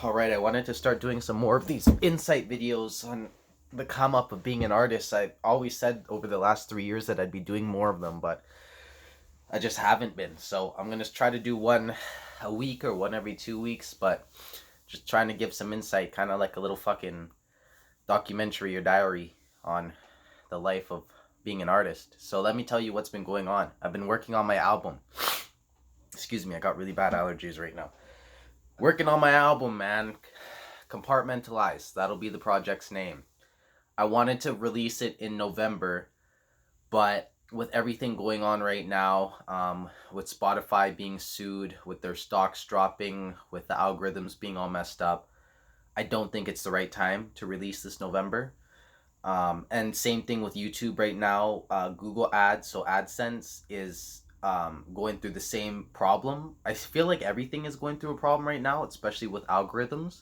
Alright, I wanted to start doing some more of these insight videos on the come up of being an artist. I always said over the last 3 years that I'd be doing more of them, but I just haven't been. So I'm going to try to do one a week or one every 2 weeks, but just trying to give some insight, kind of like a little fucking documentary or diary on the life of being an artist. So let me tell you what's been going on. I've been working on my album. Excuse me, I got really bad allergies right now. Working on my album, man. Compartmentalize. That'll be the project's name. I wanted to release it in November, but with everything going on right now, with Spotify being sued, with their stocks dropping, with the algorithms being all messed up, I don't think it's the right time to release this November. And same thing with YouTube right now. Google Ads, so AdSense, is going through the same problem. I feel like everything is going through a problem right now, especially with algorithms.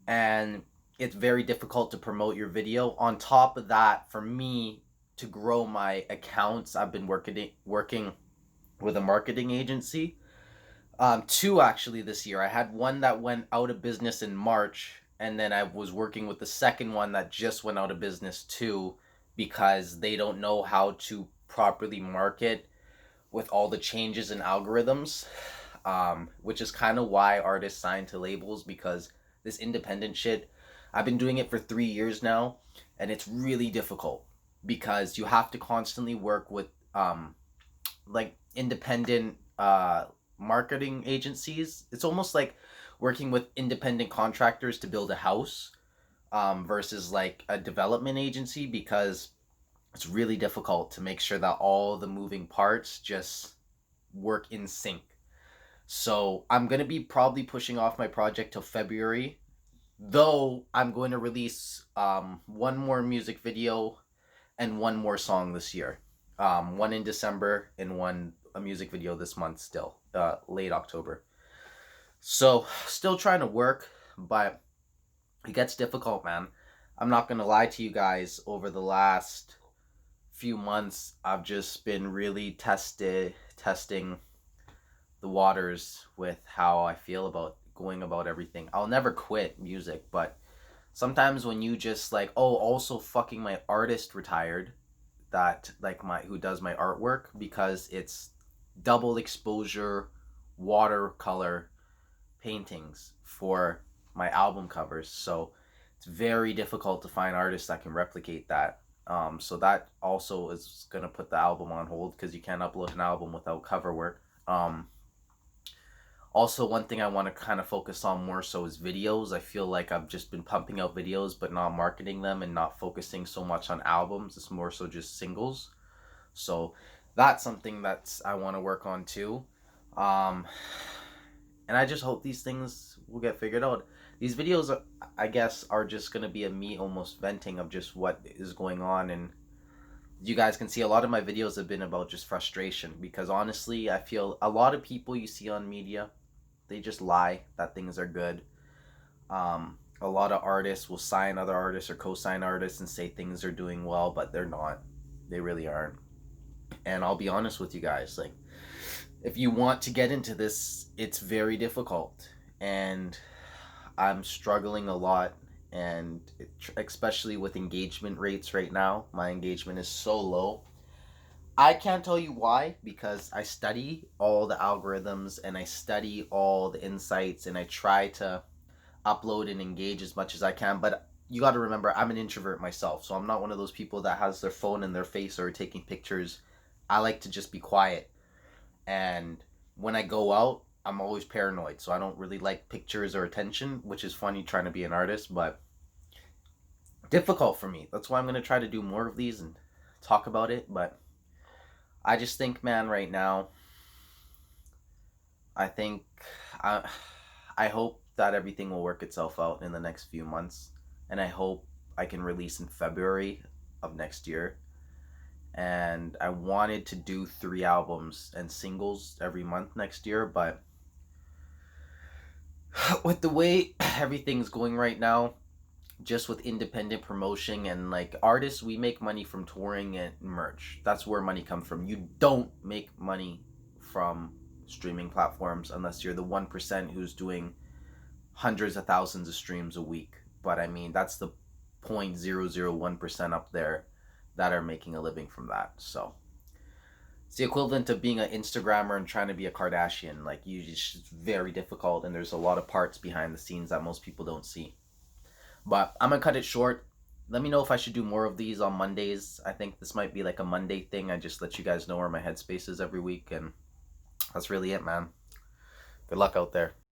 And it's very difficult to promote your video. On top of that, for me to grow my accounts, I've been working with a marketing agency. Two actually this year. I had one that went out of business in March, and then I was working with the second one that just went out of business too, because they don't know how to properly market with all the changes in algorithms, which is kind of why artists sign to labels, because this independent shit, I've been doing it for 3 years now, and it's really difficult because you have to constantly work with like independent marketing agencies. It's almost like working with independent contractors to build a house, versus like a development agency, because it's really difficult to make sure that all the moving parts just work in sync. So I'm going to be probably pushing off my project till February, though I'm going to release one more music video and one more song this year. One in December and one a music video this month still, late October. So still trying to work, but it gets difficult, man. I'm not going to lie to you guys. Over the last few months, I've just been really testing the waters with how I feel about going about everything. I'll never quit music, but sometimes when you just like, oh, also fucking my artist retired, that like my who does my artwork, because it's double exposure watercolor paintings for my album covers. So it's very difficult to find artists that can replicate that. So that also is going to put the album on hold, because you can't upload an album without cover work. Also, one thing I want to kind of focus on more so is videos. I feel like I've just been pumping out videos but not marketing them and not focusing so much on albums. It's more so just singles. So that's something that's I want to work on too. Um, and I just hope these things will get figured out. These videos, I guess, are just going to be a me almost venting of just what is going on. And you guys can see a lot of my videos have been about just frustration, because honestly, I feel a lot of people you see on media, they just lie that things are good. A lot of artists will sign other artists or co-sign artists and say things are doing well, but they're not. They really aren't. And I'll be honest with you guys, like, if you want to get into this, it's very difficult. And I'm struggling a lot, and especially with engagement rates right now, my engagement is so low. I can't tell you why, because I study all the algorithms and I study all the insights and I try to upload and engage as much as I can. But you got to remember, I'm an introvert myself, so I'm not one of those people that has their phone in their face or taking pictures. I like to just be quiet. And when I go out, I'm always paranoid, so I don't really like pictures or attention, which is funny trying to be an artist, but difficult for me. That's why I'm going to try to do more of these and talk about it. But I just think, man, right now, I think I, I hope that everything will work itself out in the next few months. And I hope I can release in February of next year. And I wanted to do 3 albums and singles every month next year, but with the way everything's going right now, just with independent promotion and like artists, we make money from touring and merch. That's where money comes from. You don't make money from streaming platforms unless you're the 1% who's doing hundreds of thousands of streams a week. But I mean, that's the 0.001% up there that are making a living from that. So it's the equivalent of being an Instagrammer and trying to be a Kardashian. Like, it's very difficult, and there's a lot of parts behind the scenes that most people don't see. But I'm gonna cut it short. Let me know if I should do more of these on Mondays. I think this might be like a Monday thing. I just let you guys know where my headspace is every week, and that's really it, man. Good luck out there.